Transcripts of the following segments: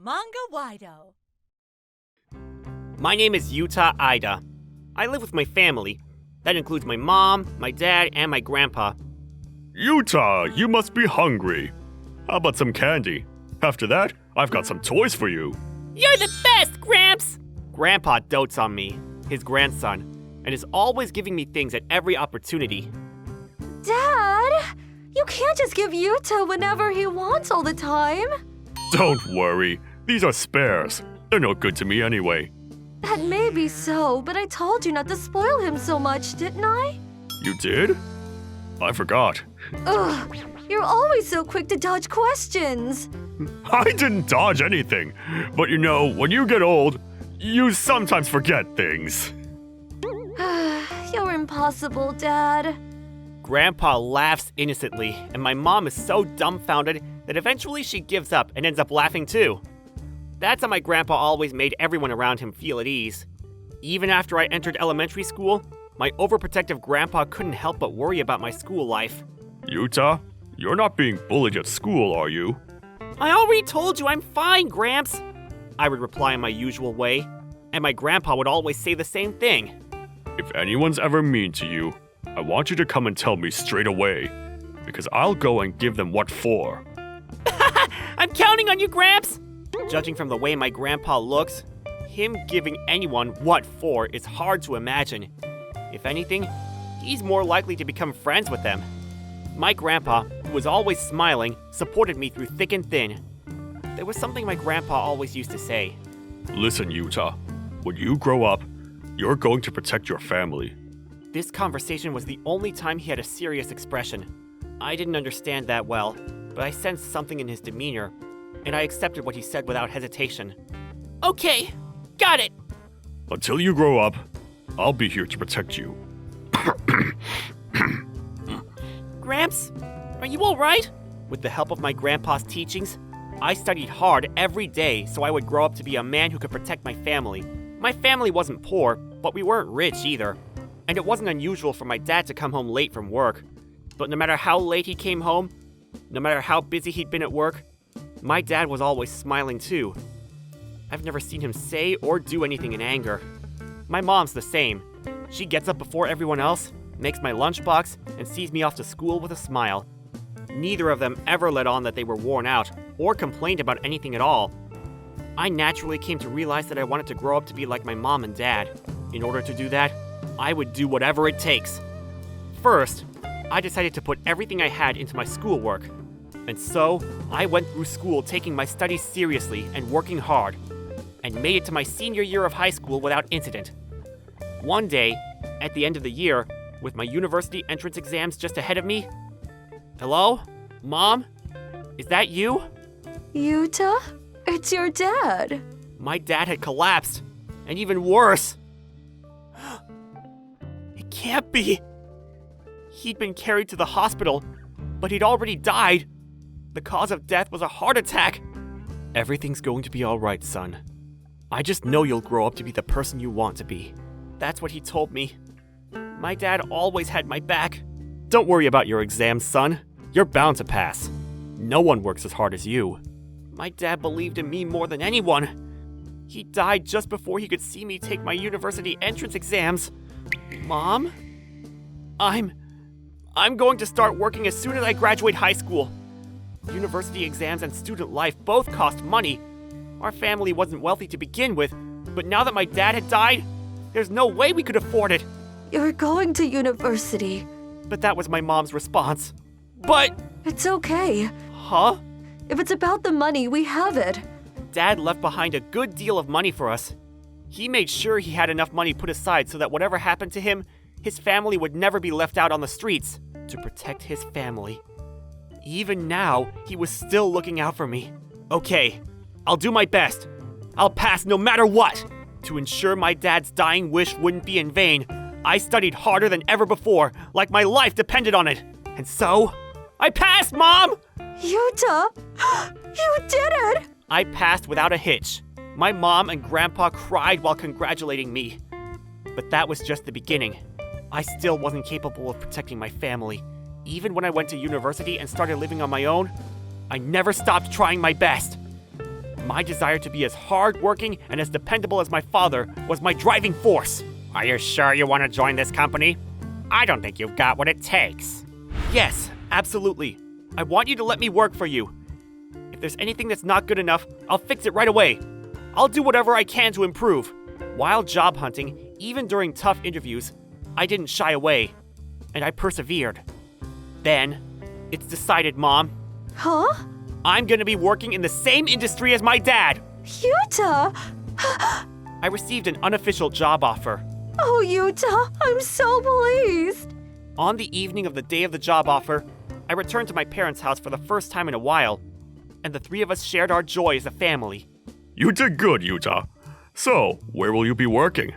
Manga-Waido. My name is Yuta Ida. I live with my family. That includes my mom, my dad, and my grandpa. Yuta, you must be hungry. How about some candy? After that, I've got some toys for you. You're the best, Gramps! Grandpa dotes on me, his grandson, and is always giving me things at every opportunity. Dad, you can't just give Yuta whenever he wants all the time. Don't worry, these are spares. They're no good to me anyway. That may be so, but I told you not to spoil him so much, didn't I? You did? I forgot. Ugh, you're always so quick to dodge questions. I didn't dodge anything. But you know, when you get old, you sometimes forget things. You're impossible, Dad. Grandpa laughs innocently, and my mom is so dumbfounded that eventually she gives up and ends up laughing too. That's how my grandpa always made everyone around him feel at ease. Even after I entered elementary school, my overprotective grandpa couldn't help but worry about my school life. Yuta, you're not being bullied at school, are you? I already told you I'm fine, Gramps, I would reply in my usual way, and my grandpa would always say the same thing. If anyone's ever mean to you, I want you to come and tell me straight away, because I'll go and give them what for. I'm counting on you, Gramps! Judging from the way my grandpa looks, him giving anyone what for is hard to imagine. If anything, he's more likely to become friends with them. My grandpa, who was always smiling, supported me through thick and thin. There was something my grandpa always used to say. Listen, Yuta, when you grow up, you're going to protect your family. This conversation was the only time he had a serious expression. I didn't understand that well, but I sensed something in his demeanor, and I accepted what he said without hesitation. Okay, got it! Until you grow up, I'll be here to protect you. Gramps, are you alright? With the help of my grandpa's teachings, I studied hard every day so I would grow up to be a man who could protect my family. My family wasn't poor, but we weren't rich either. And it wasn't unusual for my dad to come home late from work. But no matter how late he came home, no matter how busy he'd been at work, my dad was always smiling too. I've never seen him say or do anything in anger. My mom's the same. She gets up before everyone else, makes my lunchbox, and sees me off to school with a smile. Neither of them ever let on that they were worn out or complained about anything at all. I naturally came to realize that I wanted to grow up to be like my mom and dad. In order to do that, I would do whatever it takes. First, I decided to put everything I had into my schoolwork. And so, I went through school taking my studies seriously and working hard, and made it to my senior year of high school without incident. One day, at the end of the year, with my university entrance exams just ahead of me, hello? Mom? Is that you? Yuta? It's your dad. My dad had collapsed, and even worse. It can't be. He'd been carried to the hospital, but he'd already died. The cause of death was a heart attack. Everything's going to be all right, son. I just know you'll grow up to be the person you want to be. That's what he told me. My dad always had my back. Don't worry about your exams, son. You're bound to pass. No one works as hard as you. My dad believed in me more than anyone. He died just before he could see me take my university entrance exams. Mom? I'm going to start working as soon as I graduate high school. University exams and student life both cost money. Our family wasn't wealthy to begin with, but now that my dad had died, there's no way we could afford it. You're going to university. But that was my mom's response. But... It's okay. Huh? If it's about the money, we have it. Dad left behind a good deal of money for us. He made sure he had enough money put aside so that whatever happened to him, his family would never be left out on the streets. To protect his family. Even now, he was still looking out for me. Okay, I'll do my best. I'll pass no matter what. To ensure my dad's dying wish wouldn't be in vain, I studied harder than ever before, like my life depended on it. And so, I passed, Mom! Yuta! You did it! I passed without a hitch. My mom and grandpa cried while congratulating me. But that was just the beginning. I still wasn't capable of protecting my family. Even when I went to university and started living on my own, I never stopped trying my best. My desire to be as hardworking and as dependable as my father was my driving force. Are you sure you want to join this company? I don't think you've got what it takes. Yes, absolutely. I want you to let me work for you. If there's anything that's not good enough, I'll fix it right away. I'll do whatever I can to improve. While job hunting, even during tough interviews, I didn't shy away, and I persevered. Then, it's decided, Mom. Huh? I'm gonna be working in the same industry as my dad. Yuta! I received an unofficial job offer. Oh, Yuta, I'm so pleased. On the evening of the day of the job offer, I returned to my parents' house for the first time in a while, and the three of us shared our joy as a family. You did good, Yuta. So, where will you be working?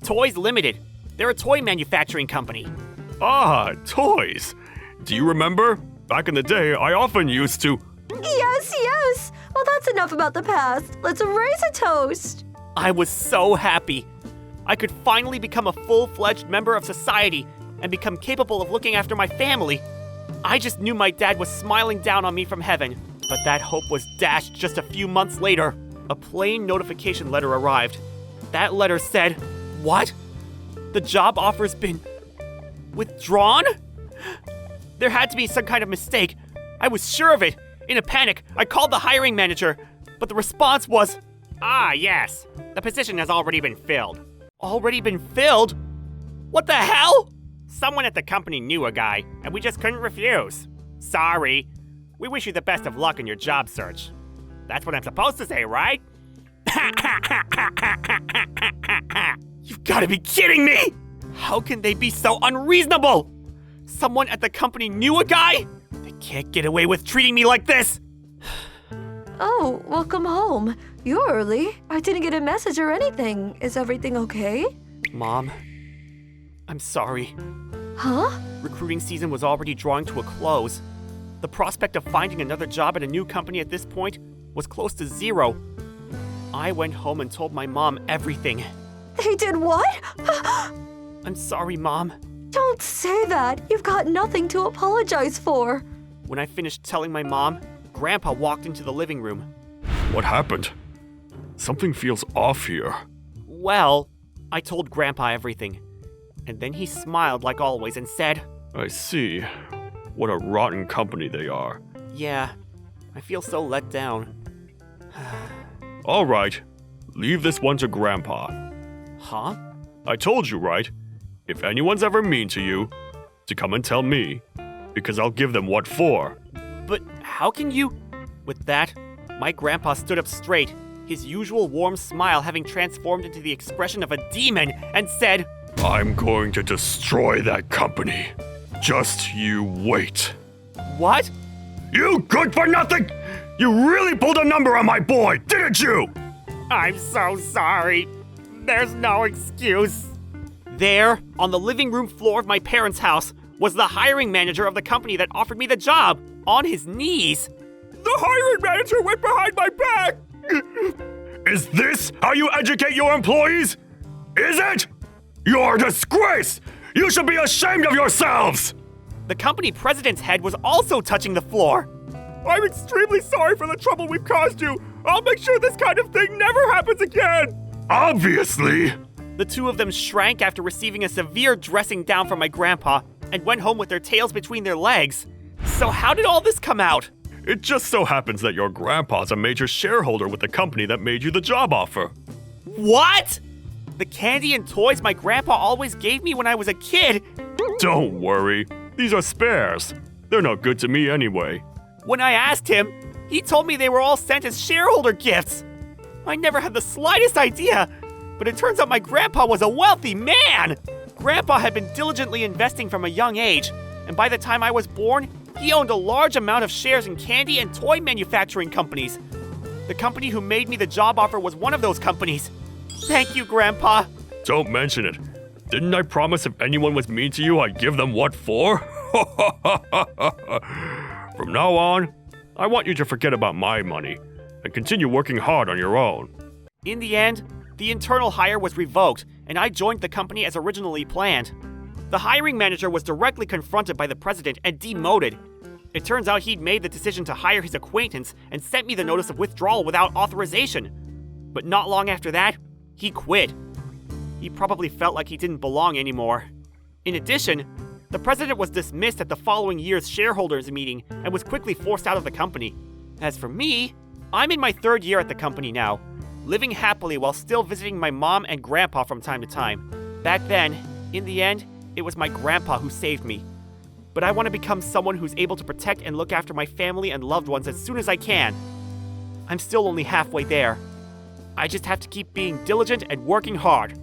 Toys Limited. They're a toy manufacturing company. Ah, toys. Do you remember? Back in the day, I often used to... Yes. Well, that's enough about the past. Let's raise a toast. I was so happy. I could finally become a full-fledged member of society and become capable of looking after my family. I just knew my dad was smiling down on me from heaven, but that hope was dashed just a few months later. A plain notification letter arrived. That letter said, "What? The job offer's been withdrawn?" There had to be some kind of mistake. I was sure of it. In a panic, I called the hiring manager, but the response was, "Ah, yes. The position has already been filled." Already been filled? What the hell? Someone at the company knew a guy, and we just couldn't refuse. Sorry. We wish you the best of luck in your job search. That's what I'm supposed to say, right? You've got to be kidding me! How can they be so unreasonable? Someone at the company knew a guy? They can't get away with treating me like this! Oh, welcome home. You're early. I didn't get a message or anything. Is everything okay? Mom, I'm sorry. Huh? Recruiting season was already drawing to a close. The prospect of finding another job at a new company at this point was close to zero. I went home and told my mom everything. They did what? I'm sorry, Mom. Don't say that. You've got nothing to apologize for. When I finished telling my mom, Grandpa walked into the living room. What happened? Something feels off here. Well, I told Grandpa everything. And then he smiled like always and said, I see. What a rotten company they are. "Yeah, I feel so let down." All right, leave this one to Grandpa. Huh? I told you, right? If anyone's ever mean to you, to come and tell me, because I'll give them what for. But how can you? With that, my grandpa stood up straight, his usual warm smile having transformed into the expression of a demon, and said, I'm going to destroy that company. Just you wait. "What?" You good for nothing! You really pulled a number on my boy, didn't you? "I'm so sorry. There's no excuse." There, on the living room floor of my parents' house, was the hiring manager of the company that offered me the job, on his knees. "The hiring manager went behind my back!" Is this how you educate your employees? Is it? You're a disgrace! You should be ashamed of yourselves! The company president's head was also touching the floor. "I'm extremely sorry for the trouble we've caused you. I'll make sure this kind of thing never happens again." Obviously! The two of them shrank after receiving a severe dressing down from my grandpa and went home with their tails between their legs. So how did all this come out? It just so happens that your grandpa's a major shareholder with the company that made you the job offer. What? The candy and toys my grandpa always gave me when I was a kid. Don't worry, these are spares. They're no good to me anyway. When I asked him, he told me they were all sent as shareholder gifts. I never had the slightest idea, but it turns out my grandpa was a wealthy man. Grandpa had been diligently investing from a young age, and by the time I was born, he owned a large amount of shares in candy and toy manufacturing companies. The company who made me the job offer was one of those companies. Thank you, Grandpa. Don't mention it. Didn't I promise if anyone was mean to you, I'd give them what for? From now on, I want you to forget about my money and continue working hard on your own. In the end, the internal hire was revoked, and I joined the company as originally planned. The hiring manager was directly confronted by the president and demoted. It turns out he'd made the decision to hire his acquaintance and sent me the notice of withdrawal without authorization. But not long after that, he quit. He probably felt like he didn't belong anymore. In addition, the president was dismissed at the following year's shareholders meeting and was quickly forced out of the company. As for me, I'm in my 3rd year at the company now, living happily while still visiting my mom and grandpa from time to time. Back then, in the end, it was my grandpa who saved me. But I want to become someone who's able to protect and look after my family and loved ones as soon as I can. I'm still only halfway there. I just have to keep being diligent and working hard.